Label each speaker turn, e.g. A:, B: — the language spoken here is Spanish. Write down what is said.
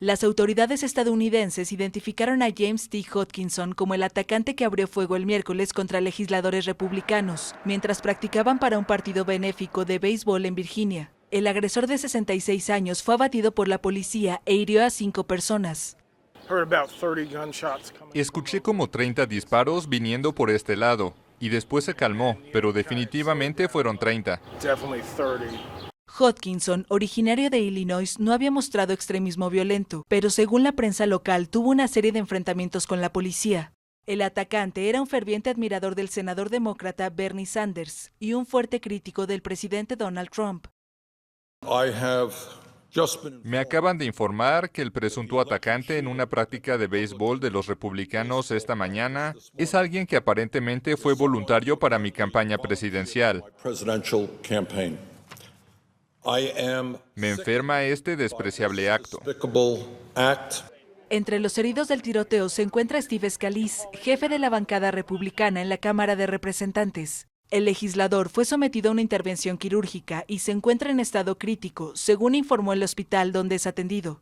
A: Las autoridades estadounidenses identificaron a James T. Hodgkinson como el atacante que abrió fuego el miércoles contra legisladores republicanos, mientras practicaban para un partido benéfico de béisbol en Virginia. El agresor de 66 años fue abatido por la policía e hirió a 5 personas.
B: Escuché como 30 disparos viniendo por este lado, y después se calmó, pero definitivamente fueron 30.
A: Hodgkinson, originario de Illinois, no había mostrado extremismo violento, pero según la prensa local tuvo una serie de enfrentamientos con la policía. El atacante era un ferviente admirador del senador demócrata Bernie Sanders y un fuerte crítico del presidente Donald Trump.
B: Me acaban de informar que el presunto atacante en una práctica de béisbol de los republicanos esta mañana es alguien que aparentemente fue voluntario para mi campaña presidencial. Me enferma este despreciable acto.
A: Entre los heridos del tiroteo se encuentra Steve Scalise, jefe de la bancada republicana en la Cámara de Representantes. El legislador fue sometido a una intervención quirúrgica y se encuentra en estado crítico, según informó el hospital donde es atendido.